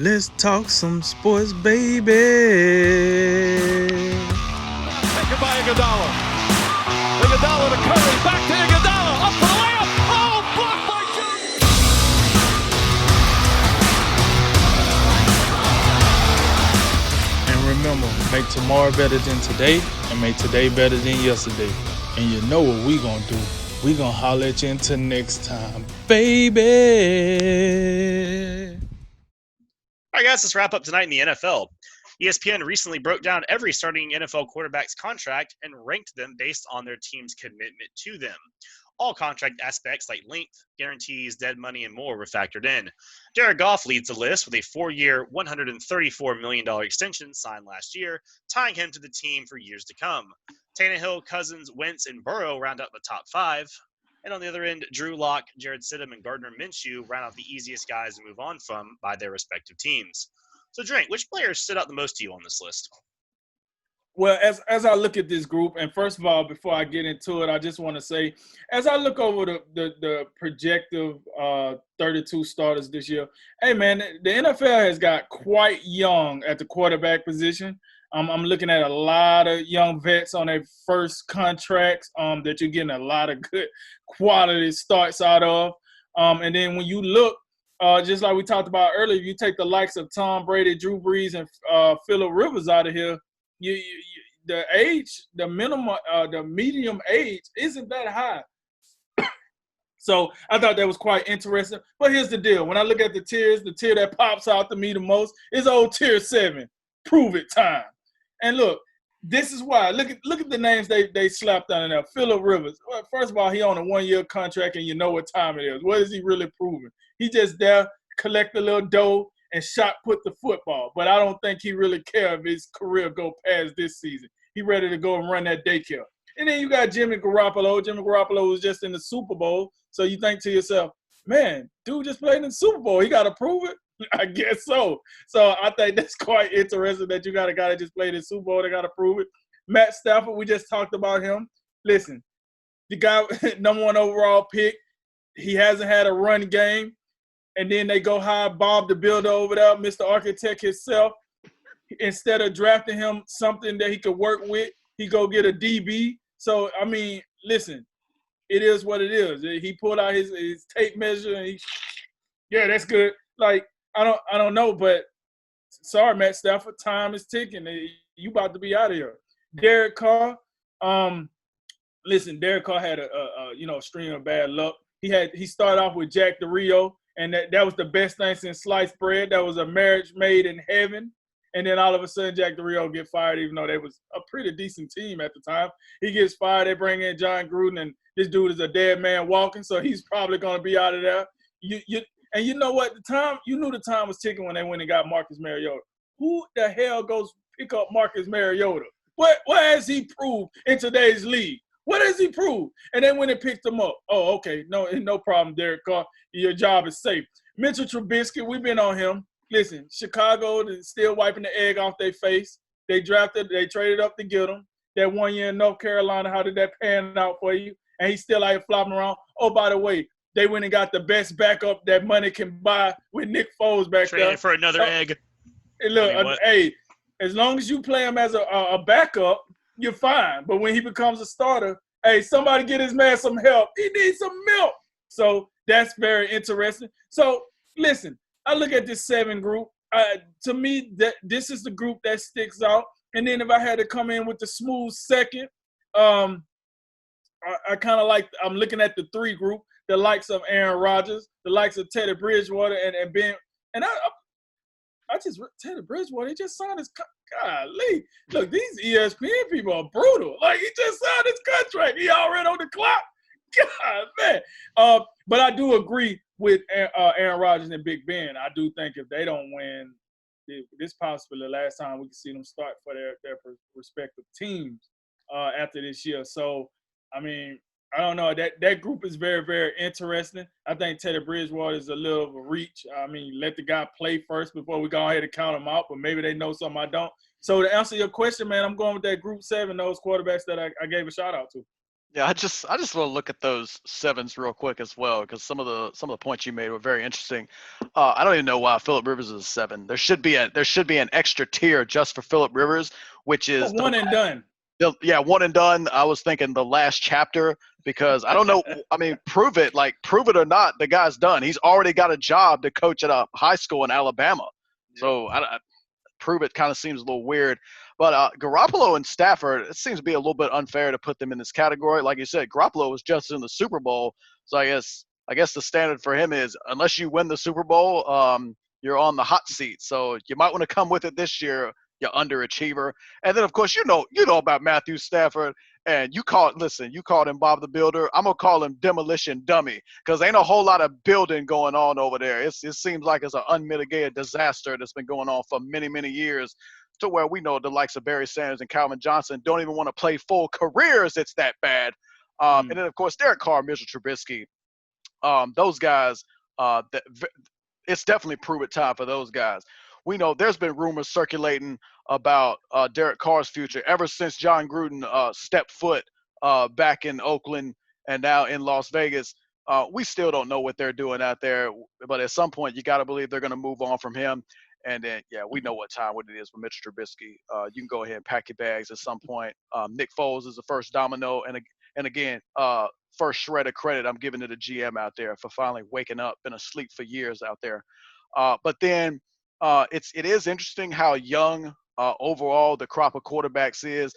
Let's talk some sports, baby. Taken by Iguodala. Iguodala to Curry. Back to Iguodala. Up for the layup. Oh, blocked by Jones. And remember, make tomorrow better than today, and make today better than yesterday. And you know what we gonna do. We gonna holler at you until next time, baby. All right, guys, let's wrap up tonight in the NFL. ESPN recently broke down every starting NFL quarterback's contract and ranked them based on their team's commitment to them. All contract aspects like length, guarantees, dead money, and more were factored in. Jared Goff leads the list with a 4-year, $134 million extension signed last year, tying him to the team for years to come. Tannehill, Cousins, Wentz, and Burrow round out the top 5. And on the other end, Drew Lock, Jared Stidham, and Gardner Minshew round out the easiest guys to move on from by their respective teams. So, Drake, which players stood out the most to you on this list? Well, as I look at this group, and first of all, before I get into it, I just want to say, as I look over the projective 32 starters this year, hey, man, the NFL has got quite young at the quarterback position. I'm looking at a lot of young vets on their first contracts that you're getting a lot of good quality starts out of. And then when you look, just like we talked about earlier, you take the likes of Tom Brady, Drew Brees, and Phillip Rivers out of here, the medium age isn't that high. So I thought that was quite interesting. But here's the deal. When I look at the tiers, the tier that pops out to me the most is old tier 7. Prove it time. And look, this is why. Look at the names they slapped on there. Phillip Rivers. Well, first of all, he on a 1-year contract, and you know what time it is. What is he really proving? He just there, collect a little dough, and shot put the football. But I don't think he really care if his career go past this season. He ready to go and run that daycare. And then you got Jimmy Garoppolo. Jimmy Garoppolo was just in the Super Bowl. So you think to yourself, man, dude just played in the Super Bowl. He got to prove it? I guess so. So I think that's quite interesting that you got a guy that just played in the Super Bowl. They got to prove it. Matt Stafford, we just talked about him. Listen, the guy, number 1 overall pick, he hasn't had a run game. And then they go hire Bob the Builder over there, Mr. Architect himself. Instead of drafting him something that he could work with, he go get a DB. So, I mean, listen, it is what it is. He pulled out his tape measure and yeah, that's good. Like, I don't know, but sorry, Matt Stafford, time is ticking. You about to be out of here. Derek Carr, listen, Derek Carr had a string of bad luck. He started off with Jack Del Rio, and that was the best thing since sliced bread. That was a marriage made in heaven. And then all of a sudden, Jack Del Rio get fired, even though they was a pretty decent team at the time. He gets fired. They bring in John Gruden, and this dude is a dead man walking, so he's probably going to be out of there. And you know what? You knew the time was ticking when they went and got Marcus Mariota. Who the hell goes pick up Marcus Mariota? What has he proved in today's league? What has he proved? And then when they picked him up, oh, okay, no problem, Derek Carr. Your job is safe. Mitchell Trubisky, we've been on him. Listen, Chicago is still wiping the egg off their face. They traded up to get him. That 1 year in North Carolina, how did that pan out for you? And he's still out here flopping around. Oh, by the way, they went and got the best backup that money can buy with Nick Foles back there. Traded for another egg. Hey, look, hey, as long as you play him as a backup, you're fine. But when he becomes a starter, hey, somebody get his man some help. He needs some milk. So that's very interesting. So, listen, I look at this 7 group. To me, this is the group that sticks out. And then if I had to come in with the smooth second, I kind of like – I'm looking at the 3 group, the likes of Aaron Rodgers, the likes of Teddy Bridgewater and Ben – and Teddy Bridgewater, he just signed his – golly. Look, these ESPN people are brutal. Like, he just signed his contract. He already on the clock. God, man. But I do agree with Aaron Rodgers and Big Ben. I do think if they don't win, this possibly the last time we can see them start for their respective teams after this year. So, I mean, I don't know. That group is very, very interesting. I think Teddy Bridgewater is a little of a reach. I mean, let the guy play first before we go ahead and count him out, but maybe they know something I don't. So to answer your question, man, I'm going with that group 7, those quarterbacks that I gave a shout-out to. Yeah, I just want to look at those sevens real quick as well because some of the points you made were very interesting. I don't even know why Philip Rivers is a seven. There should be an extra tier just for Philip Rivers, which A is one and done. yeah, one and done. I was thinking the last chapter because I don't know. I mean, prove it or not, the guy's done. He's already got a job to coach at a high school in Alabama. Yep. So prove it kind of seems a little weird. But Garoppolo and Stafford, it seems to be a little bit unfair to put them in this category. Like you said, Garoppolo was just in the Super Bowl, so I guess the standard for him is unless you win the Super Bowl, you're on the hot seat. So you might want to come with it this year, you underachiever. And then of course you know about Matthew Stafford. And you called him Bob the Builder. I'm gonna call him Demolition Dummy because ain't a whole lot of building going on over there. It seems like it's an unmitigated disaster that's been going on for many, many years to where we know the likes of Barry Sanders and Calvin Johnson don't even want to play full careers. It's that bad. And then, of course, Derek Carr, Mitchell Trubisky, those guys, it's definitely prove it time for those guys. We know there's been rumors circulating about Derek Carr's future ever since John Gruden stepped foot back in Oakland and now in Las Vegas. We still don't know what they're doing out there, but at some point you got to believe they're going to move on from him. And then, yeah, we know what it is for Mitchell Trubisky. You can go ahead and pack your bags at some point. Nick Foles is the first domino, and again, first shred of credit I'm giving to the GM out there for finally waking up. Been asleep for years out there. But then it is interesting how young overall the crop of quarterbacks is.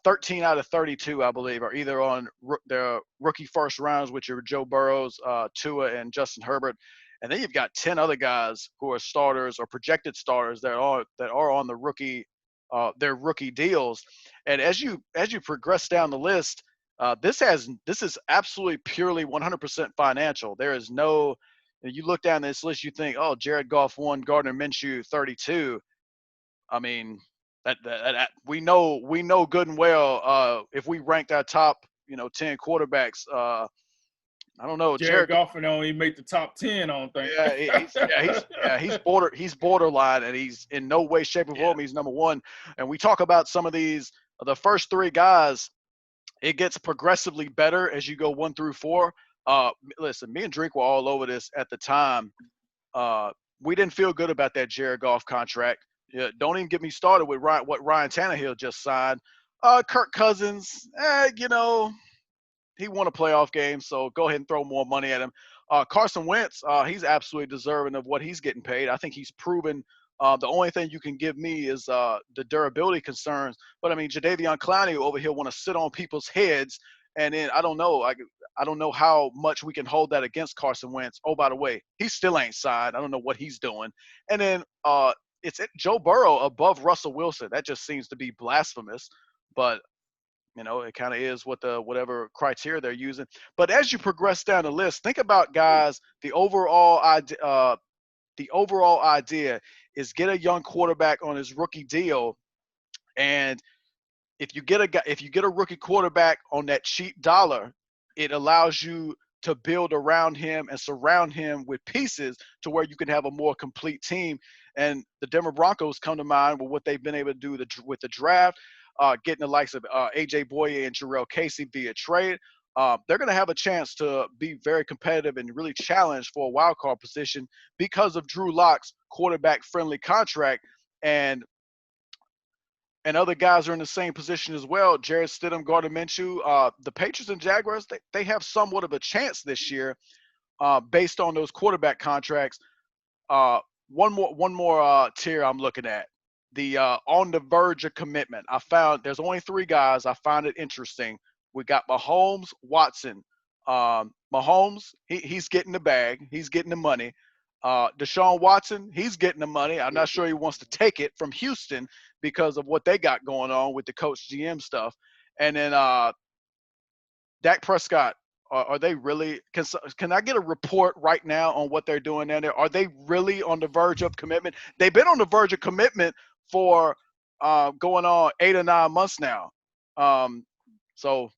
13 out of 32, I believe, are either on their rookie first rounds, which are Joe Burrows, Tua, and Justin Herbert. And then you've got 10 other guys who are starters or projected starters that are on the their rookie deals. And as you progress down the list, this is absolutely purely 100% financial. There is no. You look down this list, you think, oh, Jared Goff 1, Gardner Minshew 32. I mean, that we know good and well. If we ranked our top 10 quarterbacks, I don't know, Jared Jared. Goff don't even make the top 10, I don't think. He's borderline, and he's in no way, shape, or form he's number one. And we talk about some of the first three guys. It gets progressively better as you go 1 through 4. Listen, me and Drake were all over this at the time. We didn't feel good about that Jared Goff contract. Yeah, don't even get me started with what Ryan Tannehill just signed. Kirk Cousins, he won a playoff game, so go ahead and throw more money at him. Carson Wentz, he's absolutely deserving of what he's getting paid. I think he's proven. The only thing you can give me is the durability concerns. But I mean, Jadeveon Clowney over here want to sit on people's heads, and then I don't know. I don't know how much we can hold that against Carson Wentz. Oh, by the way, he still ain't signed. I don't know what he's doing. And then it's Joe Burrow above Russell Wilson. That just seems to be blasphemous. But it kind of is whatever criteria they're using. But as you progress down the list, think about guys. The overall idea is get a young quarterback on his rookie deal, and if you get a rookie quarterback on that cheap dollar, it allows you to build around him and surround him with pieces to where you can have a more complete team. And the Denver Broncos come to mind with what they've been able to do with the draft, getting the likes of A.J. Boye and Jarrell Casey via trade. They're going to have a chance to be very competitive and really challenge for a wild card position because of Drew Lock's quarterback-friendly contract. And other guys are in the same position as well. Jared Stidham, Gardner Minshew. The Patriots and Jaguars, they have somewhat of a chance this year based on those quarterback contracts. One more tier I'm looking at. The on the verge of commitment. I found there's only 3 guys. I found it interesting. We got Mahomes, Watson. Mahomes, he's getting the bag. He's getting the money. Deshaun Watson, he's getting the money. I'm not sure he wants to take it from Houston because of what they got going on with the coach GM stuff. And then Dak Prescott, are they really – can I get a report right now on what they're doing down there? Are they really on the verge of commitment? They've been on the verge of commitment for going on 8 or 9 months now. So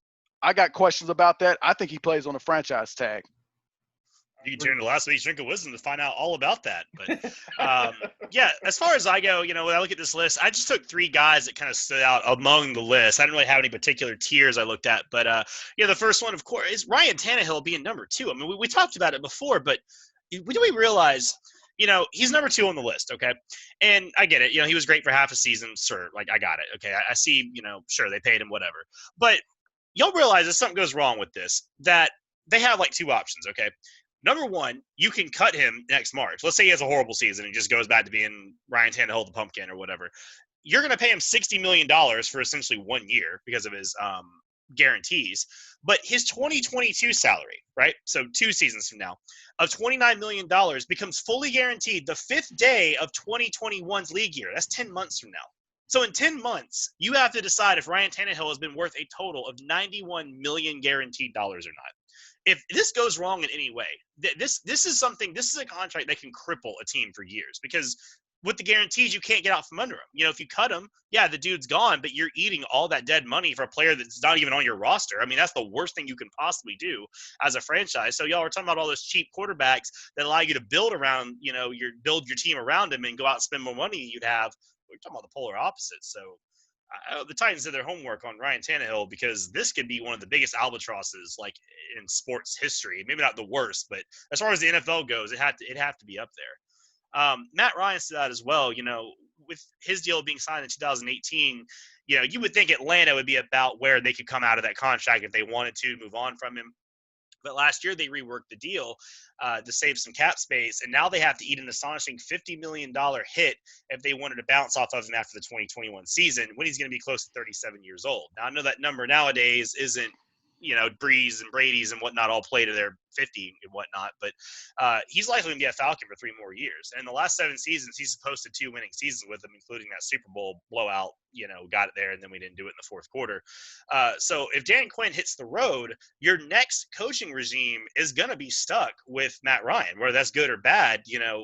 I got questions about that. I think he plays on a franchise tag. You can turn to last week's Drink of Wisdom to find out all about that. But yeah, as far as I go, when I look at this list, I just took 3 guys that kind of stood out among the list. I didn't really have any particular tiers I looked at, but the first one, of course, is Ryan Tannehill being number 2. I mean, we talked about it before, but do we realize, he's number 2 on the list, okay? And I get it. He was great for half a season, sir. Like, I got it. Okay, I see, sure, they paid him, whatever. But you'll realize if something goes wrong with this, that they have, 2 options, okay? Number 1, you can cut him next March. Let's say he has a horrible season and just goes back to being Ryan Tannehill the pumpkin or whatever. You're going to pay him $60 million for essentially 1 year because of his guarantees. But his 2022 salary, right, so 2 seasons from now, of $29 million becomes fully guaranteed the 5th day of 2021's league year. That's 10 months from now. So in 10 months, you have to decide if Ryan Tannehill has been worth a total of $91 million guaranteed dollars or not. If this goes wrong in any way, this is a contract that can cripple a team for years, because with the guarantees, you can't get out from under him. If you cut him, yeah, the dude's gone, but you're eating all that dead money for a player that's not even on your roster. I mean, that's the worst thing you can possibly do as a franchise. So y'all are talking about all those cheap quarterbacks that allow you to build around, build your team around him and go out and spend more money than you'd have. We're talking about the polar opposite. So the Titans did their homework on Ryan Tannehill, because this could be one of the biggest albatrosses in sports history. Maybe not the worst, but as far as the NFL goes, it'd have to be up there. Matt Ryan stood out as well. With his deal being signed in 2018, you would think Atlanta would be about where they could come out of that contract if they wanted to move on from him. But last year they reworked the deal to save some cap space, and now they have to eat an astonishing $50 million hit if they wanted to bounce off of him after the 2021 season, when he's going to be close to 37 years old. Now, I know that number nowadays isn't, Breeze and Brady's and whatnot all play to their 50 and whatnot, but he's likely to be a Falcon for 3 more years. And the last 7 seasons, he's posted 2 winning seasons with them, including that Super Bowl blowout. Got it there, and then we didn't do it in the 4th quarter. So if Dan Quinn hits the road, your next coaching regime is going to be stuck with Matt Ryan, whether that's good or bad,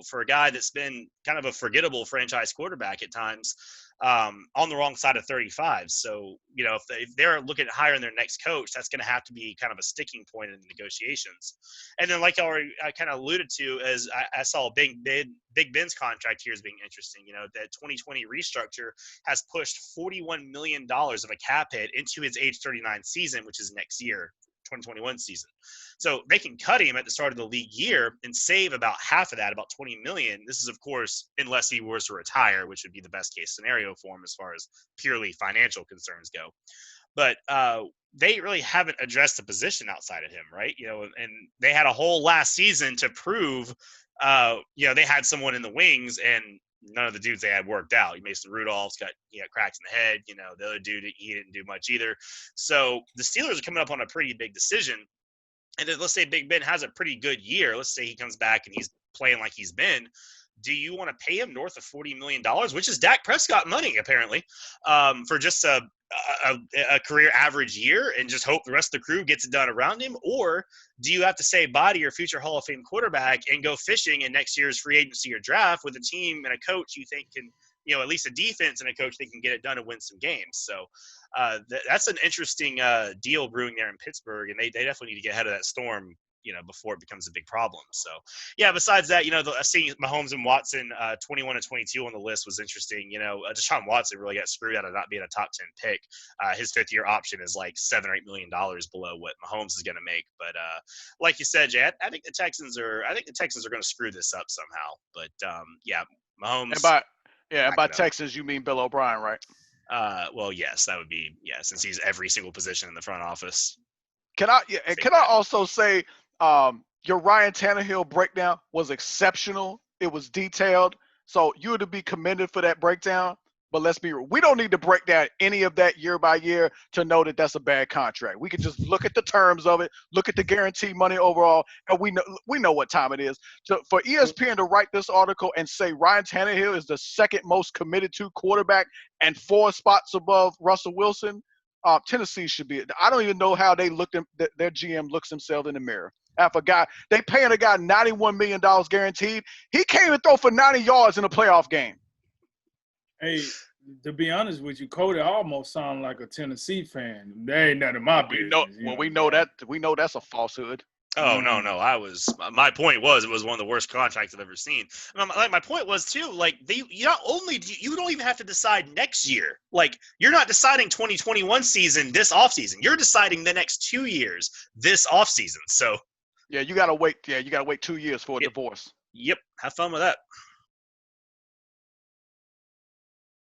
for a guy that's been kind of a forgettable franchise quarterback at times, on the wrong side of 35. So, if they're looking at hiring their next coach, that's going to have to be kind of a sticking point in the negotiations. And then, like I kind of alluded to, as I saw Big Ben's contract here as being interesting. That 2020 restructure has pushed $41 million of a cap hit into his age 39 season, which is next year, 2021 season. So they can cut him at the start of the league year and save about half of that, about $20 million. This is, of course, unless he was to retire, which would be the best case scenario for him as far as purely financial concerns go. But they really haven't addressed the position outside of him, right? And they had a whole last season to prove, they had someone in the wings, and none of the dudes they had worked out. Mason Rudolph's got cracks in the head. The other dude, he didn't do much either. So the Steelers are coming up on a pretty big decision. And then let's say Big Ben has a pretty good year. Let's say he comes back and he's playing like he's been. Do you want to pay him north of $40 million, which is Dak Prescott money, apparently, for just a career average year, and just hope the rest of the crew gets it done around him? Or do you have to say bye to your future Hall of Fame quarterback and go fishing in next year's free agency or draft with a team and a coach you think can, at least a defense and a coach that can get it done and win some games? So that's an interesting deal brewing there in Pittsburgh, and they definitely need to get ahead of that storm, before it becomes a big problem. So, yeah, besides that, seeing Mahomes and Watson 21 and 22 on the list was interesting. Deshaun Watson really got screwed out of not being a top 10 pick. His 5th-year option is like $7 or $8 million below what Mahomes is going to make. But like you said, Jay, I think the Texans are going to screw this up somehow. But yeah, Mahomes. And by Texans, you mean Bill O'Brien, right? Well, yes, that would be, since he's every single position in the front office. Can I also say, your Ryan Tannehill breakdown was exceptional. It was detailed. So you would be commended for that breakdown. But let's be real. We don't need to break down any of that year by year to know that that's a bad contract. We can just look at the terms of it, look at the guaranteed money overall, and we know what time it is. So for ESPN to write this article and say Ryan Tannehill is the 2nd most committed to quarterback and 4 spots above Russell Wilson, Tennessee should be. I don't even know how they their GM looks himself in the mirror. After a guy, they paying a guy $91 million guaranteed. He can't even throw for 90 yards in a playoff game. Hey, to be honest with you, Cody almost sound like a Tennessee fan. That ain't none of my business. We know that's a falsehood. Oh no, my point was it was one of the worst contracts I've ever seen. My point was too, like you not only you don't even have to decide next year. Like you're not deciding 2021 season this offseason. You're deciding the next 2 years this offseason. So Yeah, you gotta wait. Yeah, you gotta wait 2 years for a divorce. yep, have fun with that.